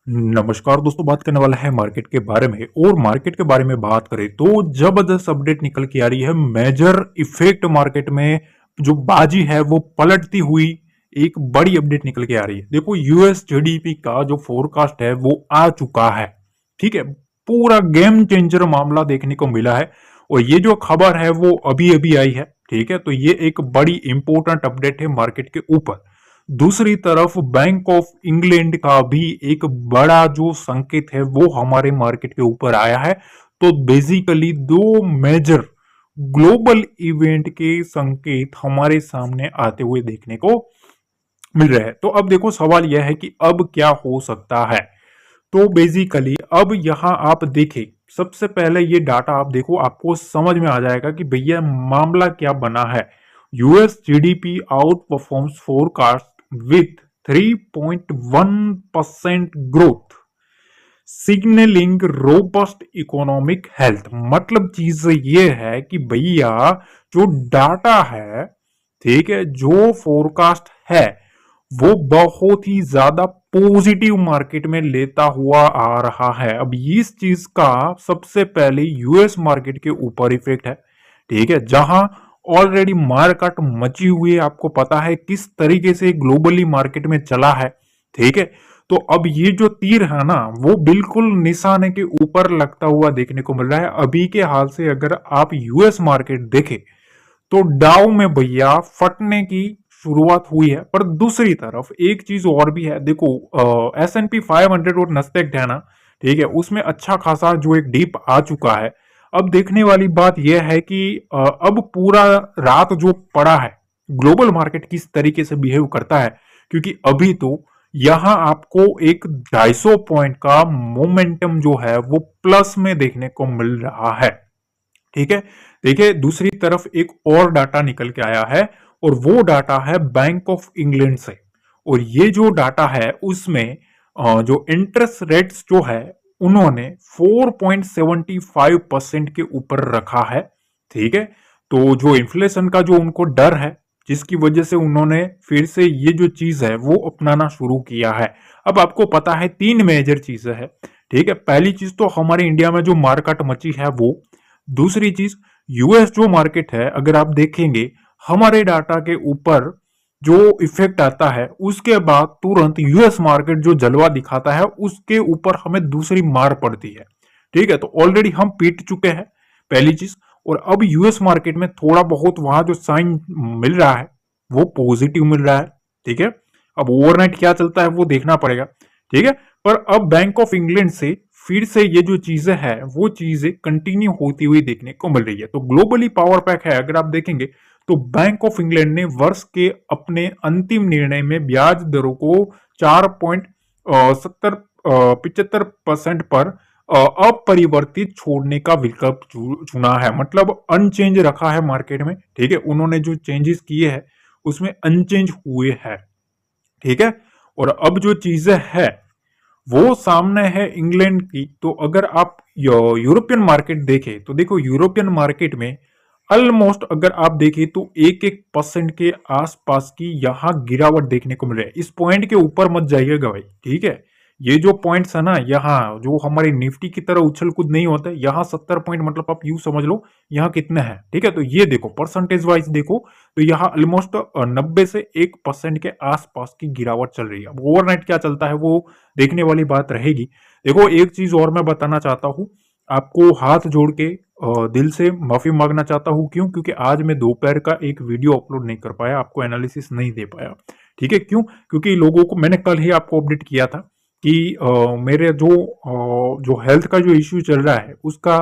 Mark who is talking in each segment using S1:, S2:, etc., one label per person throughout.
S1: नमस्कार दोस्तों, बात करने वाला है मार्केट के बारे में। और मार्केट के बारे में बात करें तो जबरदस्त अपडेट निकल के आ रही है। मेजर इफेक्ट मार्केट में जो बाजी है वो पलटती हुई एक बड़ी अपडेट निकल के आ रही है। देखो, यूएस जीडीपी का जो फोरकास्ट है वो आ चुका है। ठीक है, पूरा गेम चेंजर मामला देखने को मिला है। और ये जो खबर है वो अभी अभी आई है। ठीक है, तो ये एक बड़ी इंपॉर्टेंट अपडेट है मार्केट के ऊपर। दूसरी तरफ बैंक ऑफ इंग्लैंड का भी एक बड़ा जो संकेत है वो हमारे मार्केट के ऊपर आया है। तो बेसिकली दो मेजर ग्लोबल इवेंट के संकेत हमारे सामने आते हुए देखने को मिल रहे हैं। तो अब देखो, सवाल यह है कि अब क्या हो सकता है। तो बेसिकली अब यहां आप देखें, सबसे पहले ये डाटा आप देखो, आपको समझ में आ जाएगा कि भैया मामला क्या बना है। US GDP out performs forecast with 3.1% growth, signalling robust economic health. मतलब चीज ये है कि भैया जो डाटा है, ठीक है, जो फोरकास्ट है वो बहुत ही ज्यादा पॉजिटिव मार्केट में लेता हुआ आ रहा है। अब इस चीज का सबसे पहले यूएस मार्केट के ऊपर इफेक्ट है। ठीक है, जहां ऑलरेडी मार्केट मची हुई है, आपको पता है किस तरीके से ग्लोबली मार्केट में चला है। ठीक है, तो अब ये जो तीर है ना वो बिल्कुल निशाने के ऊपर लगता हुआ देखने को मिल रहा है। अभी के हाल से अगर आप यूएस मार्केट देखें तो डाउ में भैया फटने की शुरुआत हुई है। पर दूसरी तरफ एक चीज और भी है। देखो, S&P 500 और नस्टेक है ना, ठीक है, उसमें अच्छा खासा जो एक डीप आ चुका है। अब देखने वाली बात यह है कि अब पूरा रात जो पड़ा है, ग्लोबल मार्केट किस तरीके से बिहेव करता है। क्योंकि अभी तो यहां आपको एक 250 पॉइंट का मोमेंटम जो है वो प्लस में देखने को मिल रहा है। ठीक है, देखिए दूसरी तरफ एक और डाटा निकल के आया है, और वो डाटा है बैंक ऑफ इंग्लैंड से। और ये जो डाटा है उसमें जो इंटरेस्ट रेट्स जो है उन्होंने 4.75% के ऊपर रखा है। ठीक है, तो जो इन्फ्लेशन का जो उनको डर है, जिसकी वजह से उन्होंने फिर से ये जो चीज है वो अपनाना शुरू किया है। अब आपको पता है तीन मेजर चीजें हैं। ठीक है, पहली चीज तो हमारे इंडिया में जो मार्केट मची है वो। दूसरी चीज, यूएस जो मार्केट है अगर आप देखेंगे हमारे डाटा के ऊपर जो इफेक्ट आता है उसके बाद तुरंत यूएस मार्केट जो जलवा दिखाता है उसके ऊपर हमें दूसरी मार पड़ती है। ठीक है, तो ऑलरेडी हम पीट चुके हैं, पहली चीज। और अब यूएस मार्केट में थोड़ा बहुत वहां जो साइन मिल रहा है वो पॉजिटिव मिल रहा है। ठीक है, अब ओवरनाइट क्या चलता है वो देखना पड़ेगा। ठीक है, पर अब बैंक ऑफ इंग्लैंड से फिर से ये जो चीजें हैं वो चीजें कंटिन्यू होती हुई देखने को मिल रही है। तो ग्लोबली पावर पैक है अगर आप देखेंगे तो बैंक ऑफ इंग्लैंड ने वर्ष के अपने अंतिम निर्णय में ब्याज दरों को 4.75% पर अपरिवर्तित छोड़ने का विकल्प चुना है। मतलब अनचेंज रखा है मार्केट में। ठीक है, उन्होंने जो चेंजेस किए हैं उसमें अनचेंज हुए हैं। ठीक है, और अब जो चीजें है वो सामने है इंग्लैंड की। तो अगर आप यूरोपियन मार्केट देखें तो देखो, यूरोपियन मार्केट में ऑलमोस्ट अगर आप देखें तो 1% के आसपास की यहां गिरावट देखने को मिल रही है। इस पॉइंट के ऊपर मत जाइएगा भाई। ठीक है, ये जो पॉइंट्स है ना, यहाँ जो हमारी निफ्टी की तरह उछल कूद नहीं होता है, यहाँ 70 पॉइंट मतलब आप यूं समझ लो यहाँ कितने हैं। ठीक है, तो ये देखो परसेंटेज वाइज देखो तो यहाँ ऑलमोस्ट 90 से 1% के आसपास की गिरावट चल रही है। अब ओवरनाइट क्या चलता है वो देखने वाली बात रहेगी। देखो, एक चीज और मैं बताना चाहता हूँ आपको, हाथ जोड़ के दिल से माफी मांगना चाहता हूँ। क्यों? क्योंकि आज मैं दोपहर का एक वीडियो अपलोड नहीं कर पाया, आपको एनालिसिस नहीं दे पाया। ठीक है, क्यों? क्योंकि लोगों को मैंने कल ही आपको अपडेट किया था कि मेरे जो हेल्थ का जो इश्यू चल रहा है उसका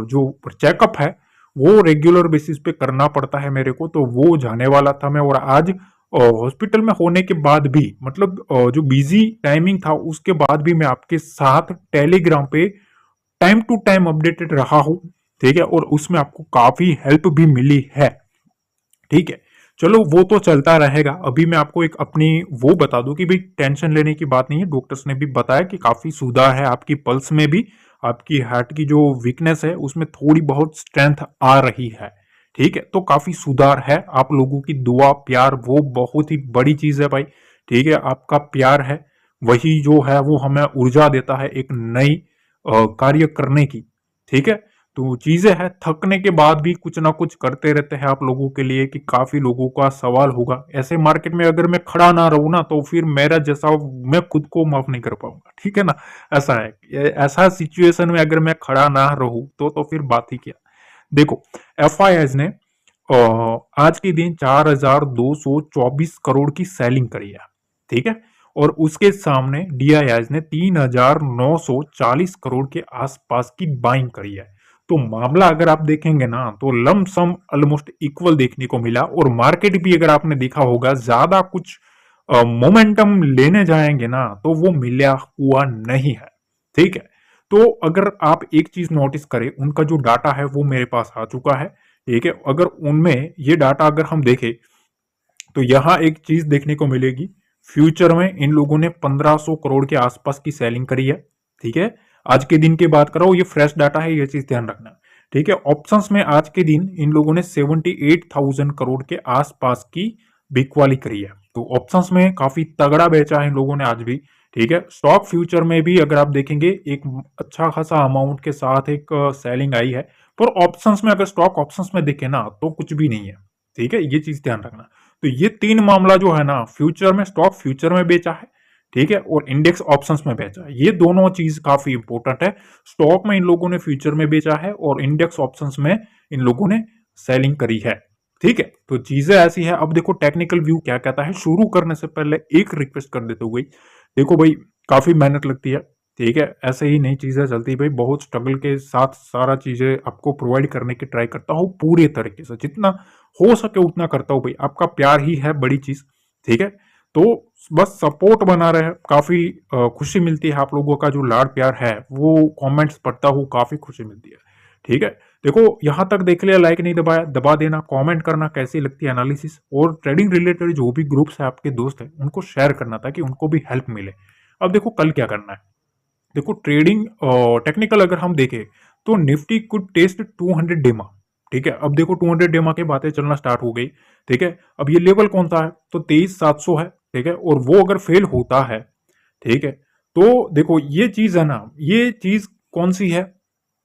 S1: जो चेकअप है वो रेगुलर बेसिस पे करना पड़ता है मेरे को। तो वो जाने वाला था मैं, और आज हॉस्पिटल में होने के बाद भी, मतलब जो बिजी टाइमिंग था उसके बाद भी मैं आपके साथ टेलीग्राम पे टाइम टू टाइम अपडेटेड रहा हूं। ठीक है, और उसमें आपको काफी हेल्प भी मिली है। ठीक है, चलो वो तो चलता रहेगा। अभी मैं आपको एक अपनी वो बता दूं कि भाई टेंशन लेने की बात नहीं है। डॉक्टर्स ने भी बताया कि काफी सुधार है आपकी पल्स में भी, आपकी हार्ट की जो वीकनेस है उसमें थोड़ी बहुत स्ट्रेंथ आ रही है। ठीक है, तो काफी सुधार है। आप लोगों की दुआ प्यार वो बहुत ही बड़ी चीज है भाई। ठीक है, आपका प्यार है वही जो है वो हमें ऊर्जा देता है एक नई कार्य करने की। ठीक है, तो चीजें हैं, थकने के बाद भी कुछ ना कुछ करते रहते हैं आप लोगों के लिए, कि काफी लोगों का सवाल होगा ऐसे मार्केट में अगर मैं खड़ा ना रहूं ना, तो फिर मेरा जैसा मैं खुद को माफ नहीं कर पाऊंगा। ठीक है ना, ऐसा है, ऐसा सिचुएशन में अगर मैं खड़ा ना रहूं तो फिर बात ही क्या। देखो, एफ ने आज के दिन 4,224 करोड़ की सेलिंग करी है। ठीक है, और उसके सामने डीआईआईज ने 3,940 करोड़ के आसपास की बाइंग करी है। तो मामला अगर आप देखेंगे ना, तो लमसम ऑलमोस्ट इक्वल देखने को मिला, और मार्केट भी अगर आपने देखा होगा ज्यादा कुछ मोमेंटम लेने जाएंगे ना, तो वो मिला हुआ नहीं है। ठीक है, तो अगर आप एक चीज नोटिस करें, उनका जो डाटा है वो मेरे पास आ चुका है। ठीक है, अगर उनमें ये डाटा अगर हम देखें, तो यहां एक चीज देखने को मिलेगी, फ्यूचर में इन लोगों ने 1500 करोड़ के आसपास की सेलिंग करी है। ठीक है, आज के दिन की बात करो, ये फ्रेश डाटा है, ये चीज ध्यान रखना। ठीक है, ऑप्शंस में आज के दिन इन लोगों ने 78,000 करोड़ के आसपास की बिकवाली करी है। तो ऑप्शंस में काफी तगड़ा बेचा है इन लोगों ने आज भी। ठीक है, स्टॉक फ्यूचर में भी अगर आप देखेंगे, एक अच्छा खासा अमाउंट के साथ एक सेलिंग आई है, पर ऑप्शंस में अगर स्टॉक ऑप्शंस में देखे ना, तो कुछ भी नहीं है। ठीक है, ये चीज ध्यान रखना। तो ये तीन मामला जो है ना, फ्यूचर में स्टॉक फ्यूचर में बेचा है, ठीक है, और इंडेक्स ऑप्शंस में बेचा है। ये दोनों चीज काफी इंपॉर्टेंट है। स्टॉक में इन लोगों ने फ्यूचर में बेचा है, और इंडेक्स ऑप्शंस में इन लोगों ने सेलिंग करी है। ठीक है, तो चीजें ऐसी है। अब देखो टेक्निकल व्यू क्या कहता है। शुरू करने से पहले एक रिक्वेस्ट कर देते हुए, देखो भाई, काफी मेहनत लगती है। ठीक है, ऐसे ही नई चीजें चलती है भाई, बहुत स्ट्रगल के साथ सारा चीजें आपको प्रोवाइड करने की ट्राई करता हूँ, पूरे तरीके से जितना हो सके उतना करता हूँ भाई। आपका प्यार ही है बड़ी चीज। ठीक है, तो बस सपोर्ट बना रहे, काफी खुशी मिलती है। आप लोगों का जो लाड प्यार है, वो कमेंट्स पढ़ता हूँ, काफी खुशी मिलती है। ठीक है, देखो यहां तक देख लिया, लाइक नहीं दबाया, दबा देना, कमेंट करना कैसी लगती है एनालिसिस, और ट्रेडिंग रिलेटेड जो भी ग्रुप्स है आपके दोस्त है, उनको शेयर करना ताकि उनको भी हेल्प मिले। अब देखो कल क्या करना है। देखो ट्रेडिंग टेक्निकल अगर हम देखें, तो निफ्टी कुड टेस्ट 200 डेमा। ठीक है, अब देखो 200 डेमा की बातें चलना स्टार्ट हो गई। ठीक है, अब ये लेवल कौन सा है, तो 23,700 है। ठीक है, और वो अगर फेल होता है, ठीक है, तो देखो ये चीज है ना, ये चीज कौन सी है,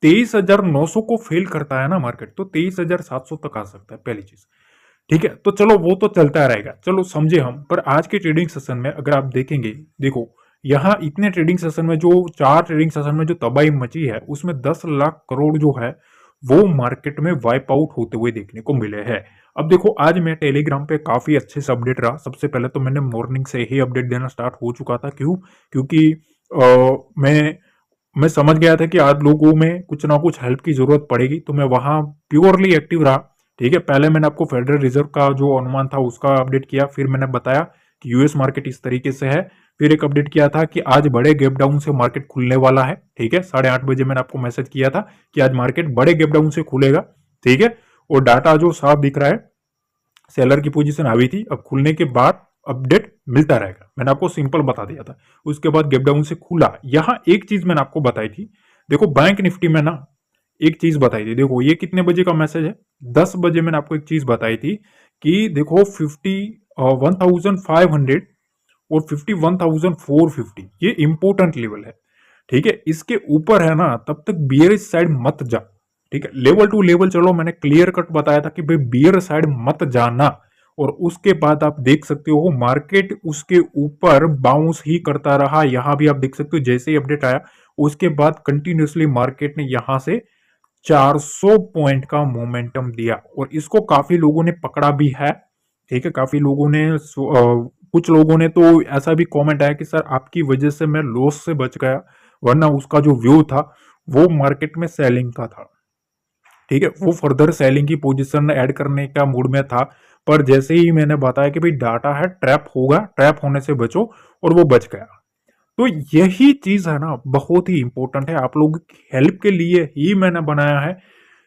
S1: 23,900 को फेल करता है ना मार्केट, तो 23,700 तक आ सकता है, पहली चीज। ठीक है, तो चलो वो तो चलता रहेगा, चलो समझे हम। पर आज के ट्रेडिंग सेशन में अगर आप देखेंगे, देखो यहाँ इतने ट्रेडिंग सेशन में, जो 4 ट्रेडिंग सेशन में जो तबाही मची है, उसमें 10 लाख करोड़ जो है वो मार्केट में वाइप आउट होते हुए देखने को मिले हैं। अब देखो आज मैं टेलीग्राम पे काफी अच्छे से अपडेट रहा। सबसे पहले तो मैंने मॉर्निंग से ही अपडेट देना स्टार्ट हो चुका था। क्यों? क्योंकि मैं समझ गया था कि आज लोगों में कुछ ना कुछ हेल्प की जरूरत पड़ेगी, तो मैं वहां प्योरली एक्टिव रहा। ठीक है, पहले मैंने आपको फेडरल रिजर्व का जो अनुमान था उसका अपडेट किया, फिर मैंने बताया कि यूएस मार्केट इस तरीके से है। फिर एक अपडेट किया था कि आज बड़े गैप डाउन से मार्केट खुलने वाला है। ठीक है, 8:30 बजे मैंने आपको मैसेज किया था कि आज मार्केट बड़े गैप डाउन से खुलेगा। ठीक है, और डाटा जो साफ दिख रहा है, सेलर की पोजीशन हावी थी, अब खुलने के बाद अपडेट मिलता रहेगा। मैंने आपको सिंपल बता दिया था। उसके बाद गैप डाउन से खुला। यहां एक चीज मैंने आपको बताई थी, देखो बैंक निफ्टी में ना एक चीज बताई थी। देखो ये कितने बजे का मैसेज है, 10 बजे मैंने आपको एक चीज बताई थी कि देखो 51,500 और 51,450 ये इंपोर्टेंट लेवल है। ठीक है, इसके ऊपर है ना, तब तक बियरिश साइड मत जा। ठीक है, लेवल टू लेवल चलो मैंने क्लियर कट बताया था कि भाई बियर साइड मत जाना। और उसके बाद आप देख सकते हो मार्केट उसके ऊपर बाउंस ही करता रहा। यहां भी आप देख सकते हो, जैसे ही अपडेट आया उसके बाद कंटिन्यूसली मार्केट ने यहां से 400 पॉइंट का मोमेंटम दिया, और इसको काफी लोगों ने पकड़ा भी है। ठीक है, काफी लोगों ने कुछ लोगों ने तो ऐसा भी कमेंट आया कि सर आपकी वजह से मैं लॉस से बच गया, वरना उसका जो व्यू था वो मार्केट में सेलिंग का था। ठीक है, वो फर्दर सेलिंग की पोजीशन ऐड करने का मूड में था। पर जैसे ही मैंने बताया कि भाई डाटा है, ट्रैप होगा, ट्रैप होने से बचो, और वो बच गया। तो यही चीज है ना, बहुत ही इंपॉर्टेंट है। आप लोगों की हेल्प के लिए ही मैंने बनाया है।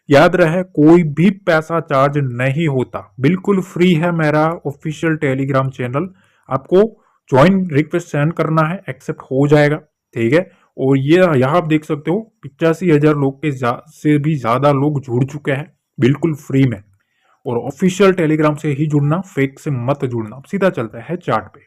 S1: याद रहे, कोई भी पैसा चार्ज नहीं होता, बिल्कुल फ्री है मेरा ऑफिशियल टेलीग्राम चैनल। आपको ज्वाइन रिक्वेस्ट सेंड करना है, एक्सेप्ट हो जाएगा। ठीक है, और ये यहाँ आप देख सकते हो 85,000 लोग के से भी ज्यादा लोग जुड़ चुके हैं बिल्कुल फ्री में। और ऑफिशियल टेलीग्राम से ही जुड़ना, फेक से मत जुड़ना। सीधा चलता है चार्ट पे।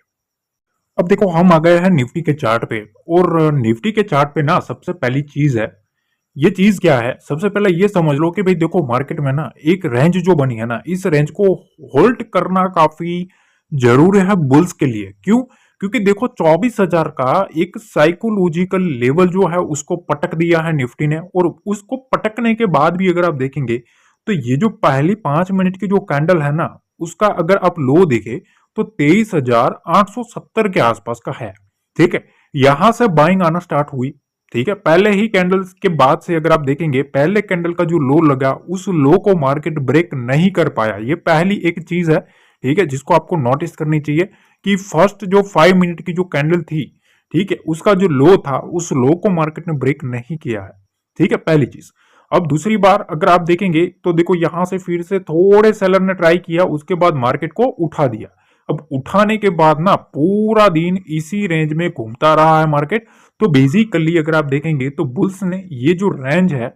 S1: अब देखो हम आ गए हैं निफ्टी के चार्ट पे, और निफ्टी के चार्ट पे ना सबसे पहली चीज है, ये चीज क्या है, सबसे पहले ये समझ लो कि भाई देखो मार्केट में ना एक रेंज जो बनी है ना, इस रेंज को होल्ड करना काफी जरूरी है बुल्स के लिए। क्यों? क्योंकि देखो 24,000 का एक साइकोलॉजिकल लेवल जो है उसको पटक दिया है निफ्टी ने, और उसको पटकने के बाद भी अगर आप देखेंगे तो ये जो पहली 5 मिनट की जो कैंडल है ना, उसका अगर आप लो देखे तो 23,870 के आसपास का है। ठीक है, यहां से बाइंग आना स्टार्ट हुई। ठीक है, पहले ही कैंडल्स के बाद से अगर आप देखेंगे, पहले कैंडल का जो लो लगा उस लो को मार्केट ब्रेक नहीं कर पाया। ये पहली एक चीज है, ठीक है, जिसको आपको नोटिस करनी चाहिए कि फर्स्ट जो 5 मिनट की जो कैंडल थी, ठीक है, उसका जो लो था उस लो को मार्केट ने ब्रेक नहीं किया है। ठीक है, पहली चीज। अब दूसरी बार अगर आप देखेंगे तो देखो यहां से फिर से थोड़े सेलर ने ट्राई किया, उसके बाद मार्केट को उठा दिया। अब उठाने के बाद ना पूरा दिन इसी रेंज में घूमता रहा है मार्केट। तो बेसिकली अगर आप देखेंगे तो बुल्स ने ये जो रेंज है,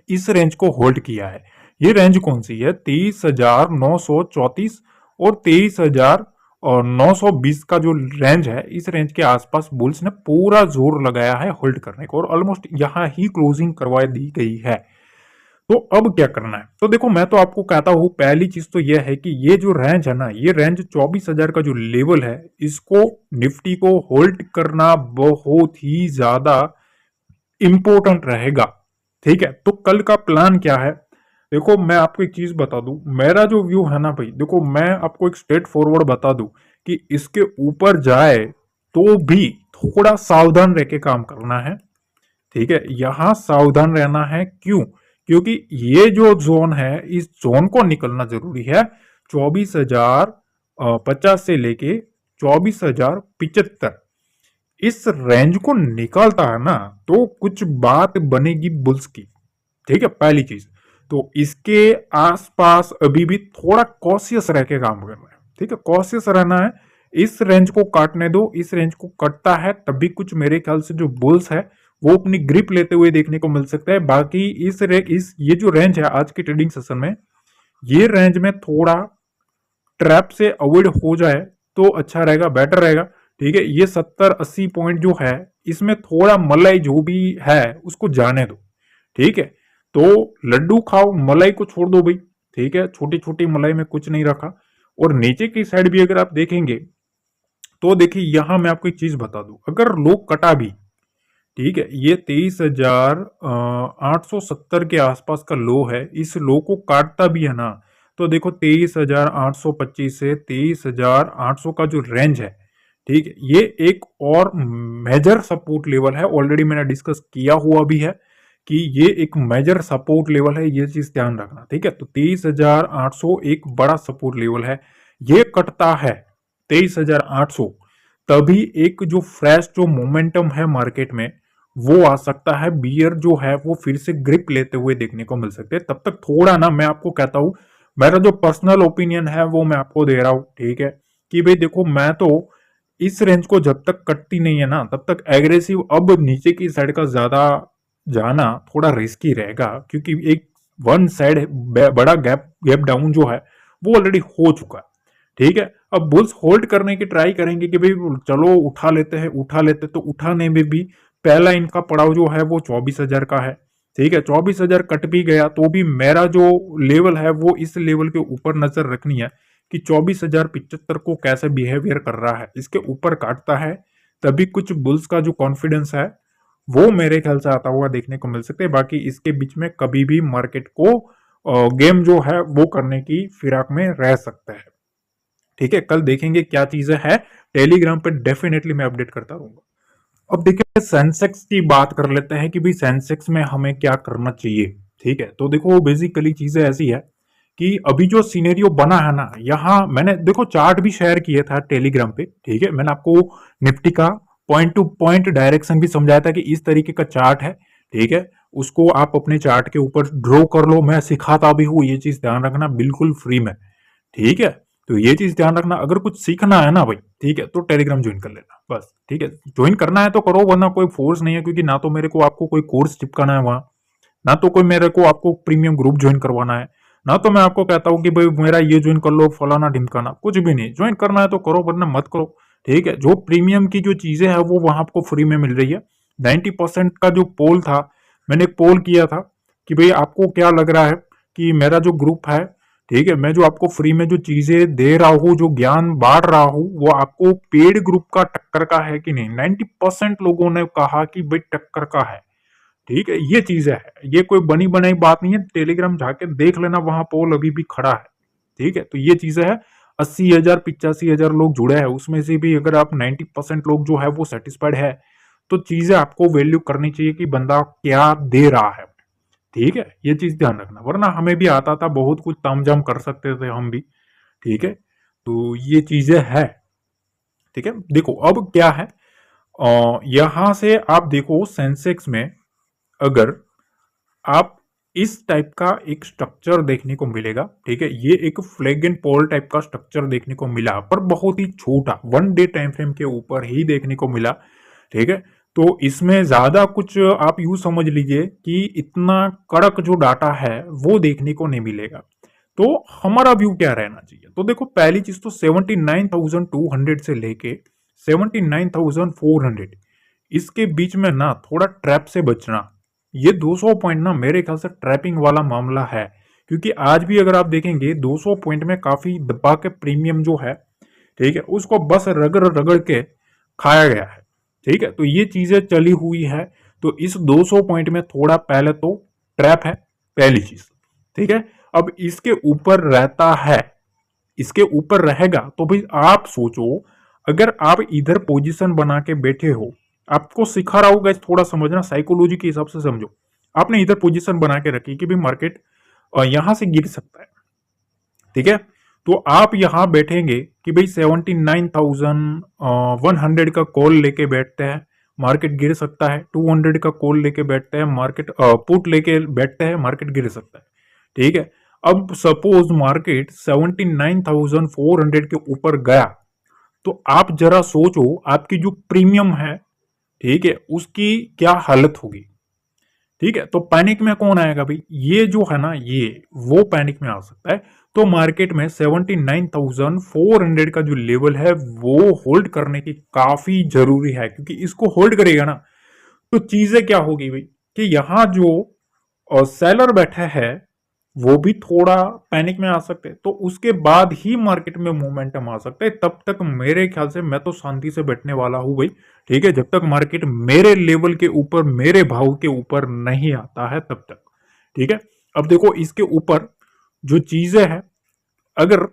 S1: इस रेंज को होल्ड किया है। ये रेंज कौन सी है? 23,934 और 23,920 का जो रेंज है, इस रेंज के आसपास बुल्स ने पूरा जोर लगाया है होल्ड करने को, और ऑलमोस्ट यहां ही क्लोजिंग करवा दी गई है। तो अब क्या करना है? तो देखो मैं तो आपको कहता हूं, पहली चीज तो यह है कि ये जो रेंज है ना, ये रेंज 24,000 का जो लेवल है, इसको निफ्टी को होल्ड करना बहुत ही ज्यादा इंपॉर्टेंट रहेगा। ठीक है, तो कल का प्लान क्या है? देखो मैं आपको एक चीज बता दूं, मेरा जो व्यू है ना भाई, देखो मैं आपको एक स्ट्रेट फॉरवर्ड बता दूं कि इसके ऊपर जाए तो भी थोड़ा सावधान रह के काम करना है। ठीक है, यहां सावधान रहना है। क्यों? क्योंकि ये जो जोन है, इस जोन को निकलना जरूरी है। 24,050 से लेके 24,075, इस रेंज को निकालता है ना तो कुछ बात बनेगी बुल्स की। ठीक है, पहली चीज। तो इसके आसपास अभी भी थोड़ा कॉशियस रह के काम करना है। ठीक है, कॉशियस रहना है। इस रेंज को काटने दो, इस रेंज को कटता है तभी कुछ मेरे ख्याल से जो बुल्स है वो अपनी ग्रिप लेते हुए देखने को मिल सकता है। बाकी इस ये जो रेंज है आज की ट्रेडिंग सेशन में, ये रेंज में थोड़ा ट्रैप से अवॉइड हो जाए तो अच्छा रहेगा, बेटर रहेगा। ठीक है, ये 70-80 पॉइंट जो है, इसमें थोड़ा मलाई जो भी है उसको जाने दो। ठीक है, तो लड्डू खाओ, मलाई को छोड़ दो भाई। ठीक है, छोटी छोटी मलाई में कुछ नहीं रखा। और नीचे की साइड भी अगर आप देखेंगे तो देखिए यहां मैं आपको एक चीज बता दूं, अगर लोग कटा भी, ठीक है, ये 23,870 के आसपास का लो है, इस लो को काटता भी है ना तो देखो 23,825 से 23,800 का जो रेंज है, ठीक है, ये एक और मेजर सपोर्ट लेवल है। ऑलरेडी मैंने डिस्कस किया हुआ भी है कि ये एक मेजर सपोर्ट लेवल है, ये चीज ध्यान रखना। ठीक है, तो 23,800 एक बड़ा सपोर्ट लेवल है। ये कटता है 23,800, तभी एक जो फ्रेश जो मोमेंटम है मार्केट में वो आ सकता है। बियर जो है वो फिर से ग्रिप लेते हुए देखने को मिल सकते हैं। तब तक थोड़ा ना, मैं आपको कहता हूं, मेरा जो पर्सनल ओपिनियन है वो मैं आपको दे रहा हूं। ठीक है, कि भाई देखो मैं तो इस रेंज को जब तक कटती नहीं है ना तब तक एग्रेसिव अब नीचे की साइड का ज्यादा जाना थोड़ा रिस्की रहेगा, क्योंकि एक वन साइड बड़ा गैप गैप डाउन जो है वो ऑलरेडी हो चुका है। ठीक है, अब बुल्स होल्ड करने की ट्राई करेंगे कि भाई चलो उठा लेते हैं, उठा लेते, तो उठाने में भी पहला इनका पड़ाव जो है वो 24,000 का है। ठीक है, 24,000 कट भी गया तो भी मेरा जो लेवल है वो इस लेवल के ऊपर नजर रखनी है कि 24,075 को कैसे बिहेवियर कर रहा है। इसके ऊपर काटता है तभी कुछ बुल्स का जो कॉन्फिडेंस है वो मेरे ख्याल से आता हुआ देखने को मिल सकते हैं। बाकी इसके बीच में कभी भी मार्केट को गेम जो है वो करने की फिराक में रह सकता है। ठीक है, कल देखेंगे क्या चीजें है, टेलीग्राम पे डेफिनेटली मैं अपडेट करता रहूंगा। अब देखिए सेंसेक्स की बात कर लेते हैं कि भाई सेंसेक्स में हमें क्या करना चाहिए। ठीक है, तो देखो बेसिकली चीजें ऐसी है कि अभी जो सिनेरियो बना है ना, यहाँ मैंने देखो चार्ट भी शेयर किया था टेलीग्राम पे। ठीक है, मैंने आपको निफ्टी का पॉइंट टू पॉइंट डायरेक्शन भी समझाया था कि इस तरीके का चार्ट है। ठीक है, उसको आप अपने चार्ट के ऊपर ड्रॉ कर लो, मैं सिखाता भी हूँ, ये चीज ध्यान रखना, बिल्कुल फ्री में। ठीक है, तो ये चीज ध्यान रखना, अगर कुछ सीखना है ना भाई, ठीक है, तो टेलीग्राम ज्वाइन कर लेना बस। ठीक है, ज्वाइन करना है तो करो, वरना कोई फोर्स नहीं है, क्योंकि ना तो मेरे को आपको कोई कोर्स चिपकाना है वहां, ना तो कोई मेरे को आपको प्रीमियम ग्रुप ज्वाइन करवाना है, ना तो मैं आपको कहता हूँ कि भाई मेरा ये ज्वाइन कर लो फलाना ढिमकाना, कुछ भी नहीं। ज्वाइन करना है तो करो, वरना मत करो। ठीक है, जो प्रीमियम की जो चीजें हैं वो वहां आपको फ्री में मिल रही है। 90% का जो पोल था, मैंने एक पोल किया था कि भाई आपको क्या लग रहा है कि मेरा जो ग्रुप है, ठीक है, मैं जो आपको फ्री में जो चीजें दे रहा हूँ, जो ज्ञान बांट रहा हूँ, वो आपको पेड ग्रुप का टक्कर का है कि नहीं। 90% लोगों ने कहा कि भाई टक्कर का है। ठीक है, ये चीजें है, ये कोई बनी बनाई बात नहीं है, टेलीग्राम जाके देख लेना, वहां पोल अभी भी खड़ा है। ठीक है, तो ये चीजें है। 80,000 85,000 लोग जुड़े हैं, उसमें से भी अगर आप 90% लोग जो है वो सेटिस्फाइड है, तो चीजें आपको वैल्यू करनी चाहिए कि बंदा क्या दे रहा है। ठीक है, ये चीज ध्यान रखना, वरना हमें भी आता था बहुत कुछ, तामझाम कर सकते थे हम भी। ठीक है, तो ये चीजें है। ठीक है, देखो अब क्या है, यहां से आप देखो सेंसेक्स में, अगर आप इस टाइप का एक स्ट्रक्चर देखने को मिलेगा। ठीक है, ये एक फ्लैग एंड पोल टाइप का स्ट्रक्चर देखने को मिला, पर बहुत ही छोटा, 1 डे टाइम फ्रेम के ऊपर ही देखने को मिला। ठीक है, तो इसमें ज्यादा कुछ आप यूं समझ लीजिए कि इतना कड़क जो डाटा है वो देखने को नहीं मिलेगा। तो हमारा व्यू क्या रहना चाहिए, तो देखो पहली चीज तो 79,200 से लेके 79,400, इसके बीच में ना थोड़ा ट्रैप से बचना। ये 200 पॉइंट ना मेरे ख्याल से ट्रैपिंग वाला मामला है, क्योंकि आज भी अगर आप देखेंगे 200 पॉइंट में काफी दबा के प्रीमियम जो है, ठीक है, उसको बस रगड़ रगड़ के खाया गया है। ठीक है, तो ये चीजें चली हुई है। तो इस 200 पॉइंट में थोड़ा पहले तो ट्रैप है, पहली चीज। ठीक है, अब इसके ऊपर रहता है, इसके ऊपर रहेगा तो भाई आप सोचो, अगर आप इधर पोजीशन बना के बैठे हो, आपको सिखा रहा होगा, थोड़ा समझना साइकोलॉजी के हिसाब से समझो। आपने इधर पोजीशन बना के रखी कि भाई मार्केट यहां से गिर सकता है। ठीक है, तो आप यहां बैठेंगे कि भाई 79,100 का कॉल लेके बैठते हैं, मार्केट गिर सकता है। 200 का कॉल लेके बैठते हैं, मार्केट पुट लेके बैठते हैं, मार्केट गिर सकता है। ठीक है, अब सपोज मार्केट 79,400 के ऊपर गया, तो आप जरा सोचो आपकी जो प्रीमियम है, ठीक है, उसकी क्या हालत होगी। ठीक है, तो पैनिक में कौन आएगा भाई, ये जो है ना, ये वो पैनिक में आ सकता है। तो मार्केट में 79,400 का जो लेवल है वो होल्ड करने की काफी जरूरी है, क्योंकि इसको होल्ड करेगा ना, तो चीजें क्या होगी भाई, कि यहां जो सेलर बैठा है वो भी थोड़ा पैनिक में आ सकते हैं, तो उसके बाद ही मार्केट में मोमेंटम आ सकता है। तब तक मेरे ख्याल से मैं तो शांति से बैठने वाला हूं भाई। ठीक है, जब तक मार्केट मेरे लेवल के ऊपर, मेरे भाव के ऊपर नहीं आता है तब तक। ठीक है, अब देखो इसके ऊपर जो चीजें हैं, अगर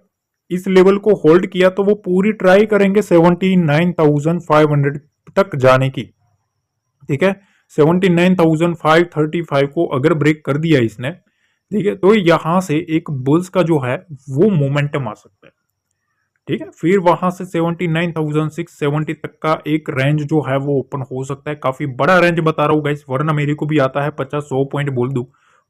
S1: इस लेवल को होल्ड किया तो वो पूरी ट्राई करेंगे 79,500 तक जाने की। ठीक है, 79,535 को अगर ब्रेक कर दिया इसने, ठीक है, तो यहां से एक बुल्स का जो है वो मोमेंटम आ सकता है। ठीक है, फिर वहां से 79,670 तक का एक रेंज जो है वो ओपन हो सकता है। काफी बड़ा रेंज बता रहा हूँ गाइस, वरना मेरे को भी आता है 50-100 पॉइंट बोल दूं,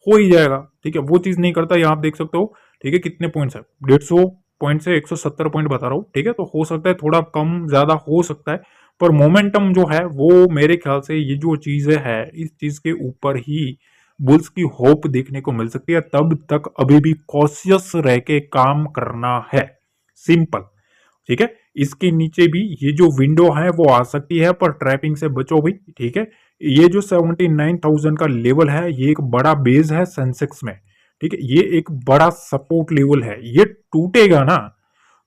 S1: हो ही जाएगा। ठीक है, वो चीज नहीं करता, यहाँ आप देख सकते हो। ठीक है, कितने पॉइंट्स है, 150 पॉइंट से 170 पॉइंट बता रहा हूँ। ठीक है, तो हो सकता है थोड़ा कम ज्यादा हो सकता है, पर मोमेंटम जो है वो मेरे ख्याल से ये जो चीजें है, इस चीज के ऊपर ही बुल्स की होप देखने को मिल सकती है। तब तक अभी भी कॉशियस रह के काम करना है, सिंपल। ठीक है, इसके नीचे भी ये जो विंडो है वो आ सकती है, पर ट्रैपिंग से बचो भाई। ठीक है, ये जो 79,000 का लेवल है, ये एक बड़ा बेस है सेंसेक्स में। ठीक है, ये एक बड़ा सपोर्ट लेवल है, ये टूटेगा ना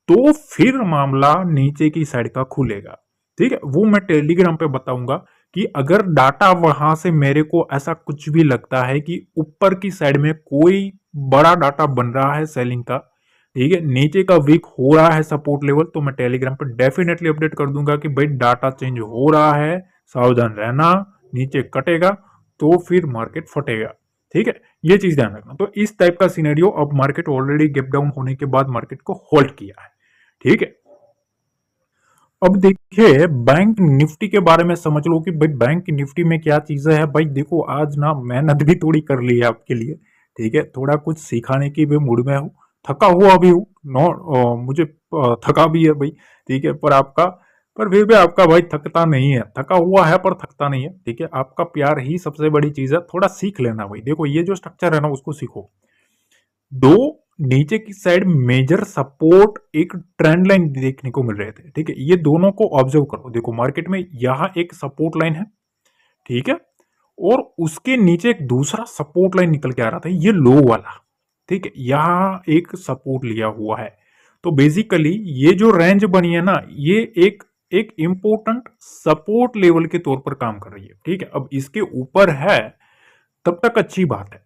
S1: तो फिर मामला नीचे की साइड का खुलेगा। ठीक है, वो मैं टेलीग्राम पे बताऊंगा कि अगर डाटा वहां से मेरे को ऐसा कुछ भी लगता है कि ऊपर की साइड में कोई बड़ा डाटा बन रहा है सेलिंग का, ठीक है, नीचे का वीक हो रहा है सपोर्ट लेवल, तो मैं टेलीग्राम पे डेफिनेटली अपडेट कर दूंगा कि भाई डाटा चेंज हो रहा है, सावधान रहना, नीचे कटेगा तो फिर मार्केट फटेगा। ठीक है, ये चीज ध्यान रखना। तो इस टाइप का सिनेरियो, अब मार्केट ऑलरेडी गैप डाउन होने के बाद मार्केट को होल्ड किया है। ठीक है, अब देखिए बैंक निफ्टी के बारे में समझ लो कि भाई बैंक निफ्टी में क्या चीजें है। भाई देखो आज ना मेहनत भी थोड़ी कर ली है आपके लिए। ठीक है, थोड़ा कुछ सिखाने की भी मूड में हूँ, थका हुआ भी हूँ, नो मुझे थका भी है भाई। ठीक है, पर आपका, पर फिर भी आपका भाई थकता नहीं है, थका हुआ है पर थकता नहीं है। ठीक है, आपका प्यार ही सबसे बड़ी चीज है, थोड़ा सीख लेना भाई। देखो ये जो स्ट्रक्चर है ना उसको सीखो। दो नीचे की साइड मेजर सपोर्ट एक ट्रेंड लाइन देखने को मिल रहे थे। ठीक है, ये दोनों को ऑब्जर्व करो। देखो मार्केट में यहां एक सपोर्ट लाइन है, ठीक है, और उसके नीचे एक दूसरा सपोर्ट लाइन निकल के आ रहा था, ये लो वाला। ठीक है, यहां एक सपोर्ट लिया हुआ है। तो बेसिकली ये जो रेंज बनी है ना, ये एक एक इंपॉर्टेंट सपोर्ट लेवल के तौर पर काम कर रही है। ठीक है, अब इसके ऊपर है तब तक अच्छी बात है,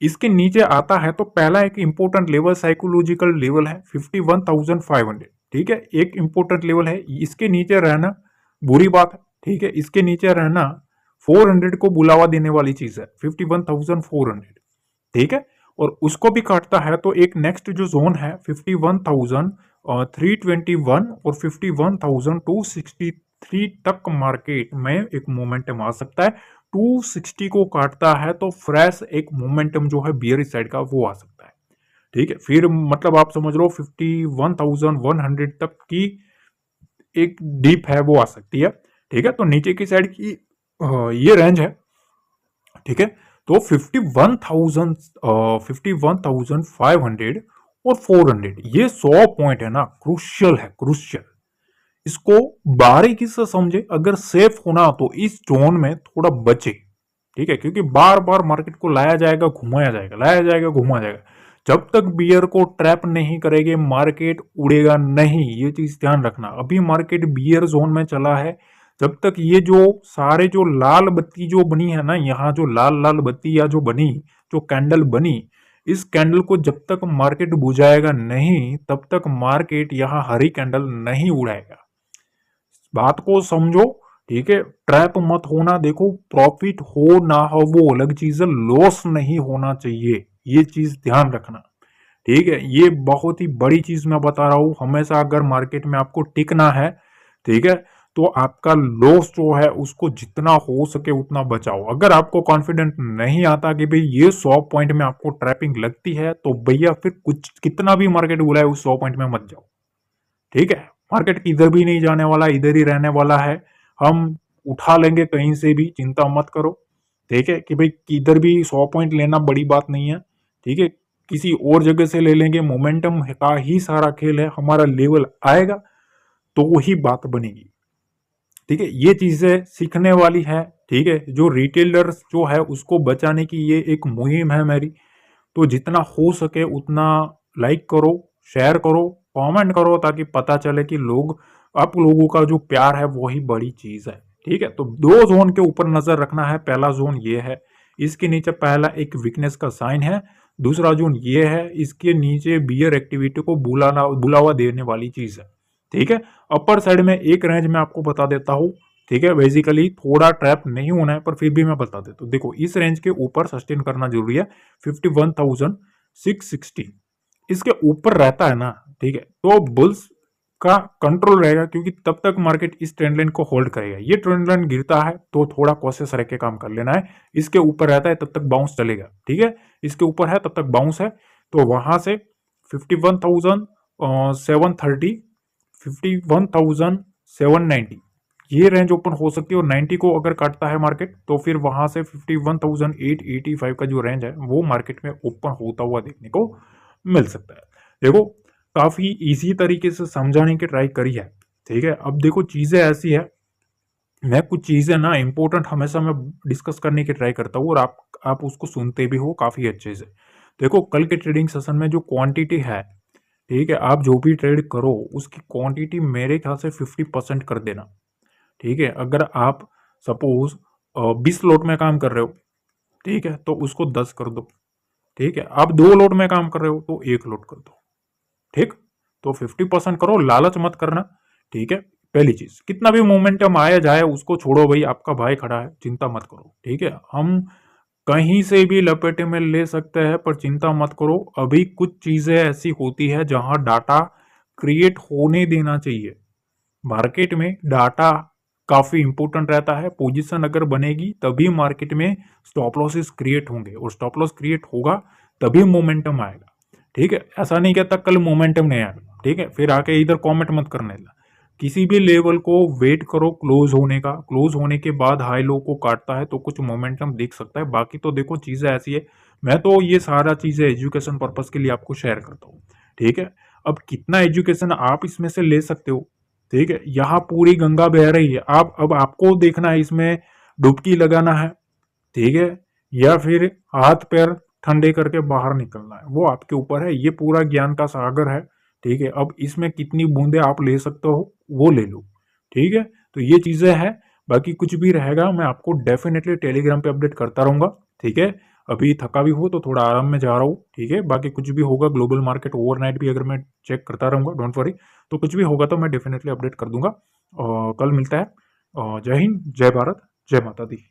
S1: इसके नीचे आता है तो पहला एक इंपॉर्टेंट लेवल साइकोलॉजिकल लेवल है 51,500। ठीक है, एक इंपॉर्टेंट लेवल है, इसके नीचे रहना बुरी बात है। ठीक है, इसके नीचे रहना 400 को बुलावा देने वाली चीज है, 51,400। ठीक है, और उसको भी काटता है तो एक नेक्स्ट जो जोन है 51,321 और 51,263 तक मार्केट में एक मोमेंटम आ सकता है। 260 को काटता है तो फ्रेश एक मोमेंटम जो है बियरिश साइड का वो आ सकता है। ठीक है, फिर मतलब आप समझ लो 51,100 तक की एक डीप है वो आ सकती है। ठीक है, तो नीचे की साइड की ये रेंज है। ठीक है, तो 51,000 51,500 और 400 ये 100 पॉइंट है ना, क्रूशियल है, क्रूशियल। इसको बारीकी से समझे, अगर सेफ होना तो इस जोन में थोड़ा बचे। ठीक है, क्योंकि बार बार मार्केट को लाया जाएगा, घुमाया जाएगा, लाया जाएगा, घुमाया जाएगा। जब तक बियर को ट्रैप नहीं करेंगे मार्केट उड़ेगा नहीं, ये चीज ध्यान रखना। अभी मार्केट बियर जोन में चला है, जब तक ये जो सारे जो लाल बत्ती जो बनी है ना, यहाँ जो लाल लाल बत्ती या जो बनी, जो कैंडल बनी, इस कैंडल को जब तक मार्केट बुझाएगा नहीं तब तक मार्केट यहाँ हरी कैंडल नहीं उड़ाएगा। बात को समझो। ठीक है, ट्रैप मत होना। देखो प्रॉफिट हो ना हो वो अलग चीज है, लॉस नहीं होना चाहिए, ये चीज ध्यान रखना। ठीक है, ये बहुत ही बड़ी चीज मैं बता रहा हूं। हमेशा अगर मार्केट में आपको टिकना है, ठीक है, तो आपका लॉस जो है उसको जितना हो सके उतना बचाओ। अगर आपको कॉन्फिडेंट नहीं आता कि भाई ये 100 पॉइंट में आपको ट्रैपिंग लगती है, तो भैया फिर कुछ कितना भी मार्केट बुलाए उस 100 पॉइंट में मत जाओ। ठीक है, मार्केट इधर भी नहीं जाने वाला, इधर ही रहने वाला है। हम उठा लेंगे कहीं से भी, चिंता मत करो। ठीक है, कि भाई किधर भी 100 पॉइंट लेना बड़ी बात नहीं है। ठीक है, किसी और जगह से ले लेंगे, मोमेंटम का ही सारा खेल है। हमारा लेवल आएगा तो वही बात बनेगी। ठीक है, ये चीजें सीखने वाली है। ठीक है, जो रिटेलर्स जो है उसको बचाने की ये एक मुहिम है मेरी। तो जितना हो सके उतना लाइक करो, शेयर करो, कमेंट करो, ताकि पता चले कि लोग, आप लोगों का जो प्यार है वही बड़ी चीज है। ठीक है, तो दो जोन के ऊपर नजर रखना है। पहला जोन ये है, इसके नीचे पहला एक वीकनेस का साइन है। दूसरा जोन ये है, इसके नीचे बियर एक्टिविटी को बुलावा देने वाली चीज है। ठीक है, अपर साइड में एक रेंज में आपको बता देता हूं। ठीक है, बेसिकली थोड़ा ट्रैप नहीं होना है, पर फिर भी मैं बता देता हूँ। देखो इस रेंज के ऊपर सस्टेन करना जरूरी है, 51,660 इसके ऊपर रहता है ना। ठीक है, तो बुल्स का कंट्रोल रहेगा, क्योंकि तब तक मार्केट इस ट्रेंड लाइन को होल्ड करेगा। ये ट्रेंड लाइन गिरता है तो थोड़ा कॉशियस रह के काम कर लेना है। इसके ऊपर रहता है तब तक बाउंस चलेगा। ठीक है, इसके ऊपर है तब तक बाउंस है, तो वहां से 51,730 51,790 ये रेंज ओपन हो सकती है। और 90 को अगर काटता है मार्केट तो फिर वहां से 51,885 का जो रेंज है वो मार्केट में ओपन होता हुआ देखने को मिल सकता है। देखो काफी इजी तरीके से समझाने की ट्राई करी है। ठीक है, अब देखो चीजें ऐसी है, मैं कुछ चीजें ना इंपॉर्टेंट हमेशा मैं डिस्कस करने की ट्राई करता हूँ, और आप उसको सुनते भी हो काफी अच्छे से। देखो कल के ट्रेडिंग सेशन में जो क्वांटिटी है, ठीक है, आप जो भी ट्रेड करो उसकी क्वांटिटी मेरे ख्याल से 50% कर देना। ठीक है, अगर आप सपोज 20 लोट में काम कर रहे हो, ठीक है, तो उसको 10 कर दो। ठीक है, आप 2 लोट में काम कर रहे हो तो 1 लोट कर दो। ठीक, तो 50% करो, लालच मत करना। ठीक है, पहली चीज, कितना भी मोमेंटम आया जाए उसको छोड़ो भाई, आपका भाई खड़ा है, चिंता मत करो। ठीक है, हम कहीं से भी लपेटे में ले सकते हैं, पर चिंता मत करो। अभी कुछ चीजें ऐसी होती है जहां डाटा क्रिएट होने देना चाहिए। मार्केट में डाटा काफी इंपॉर्टेंट रहता है। पोजीशन अगर बनेगी तभी मार्केट में स्टॉप लॉसेस क्रिएट होंगे, और स्टॉप लॉस क्रिएट होगा तभी मोमेंटम आएगा। ठीक है, ऐसा नहीं कहता कल मोमेंटम नहीं आएगा। ठीक है, फिर आके इधर कमेंट मत करने ला। किसी भी लेवल को वेट करो क्लोज होने का, क्लोज होने के बाद हाई लो को काटता है तो कुछ मोमेंटम दिख सकता है। बाकी तो देखो चीजें ऐसी है, मैं तो ये सारा चीजें एजुकेशन पर्पस के लिए आपको शेयर करता हूँ, ठीक है। अब कितना एजुकेशन आप इसमें से ले सकते हो, ठीक है। यहाँ पूरी गंगा बह रही है, आप अब आपको देखना है इसमें डुबकी लगाना है, ठीक है, या फिर हाथ पैर ठंडे करके बाहर निकलना है, वो आपके ऊपर है। ये पूरा ज्ञान का सागर है, ठीक है। अब इसमें कितनी बूंदे आप ले सकते हो वो ले लो, ठीक है। तो ये चीजें हैं, बाकी कुछ भी रहेगा मैं आपको डेफिनेटली टेलीग्राम पे अपडेट करता रहूंगा, ठीक है। अभी थका भी हो तो थोड़ा आराम में जा रहा हूँ, ठीक है। बाकी कुछ भी होगा ग्लोबल मार्केट ओवरनाइट भी अगर मैं चेक करता रहूंगा, डोंट वरी, तो कुछ भी होगा तो मैं डेफिनेटली अपडेट कर दूंगा। कल मिलता है। जय हिंद, जय भारत, जय माता दी।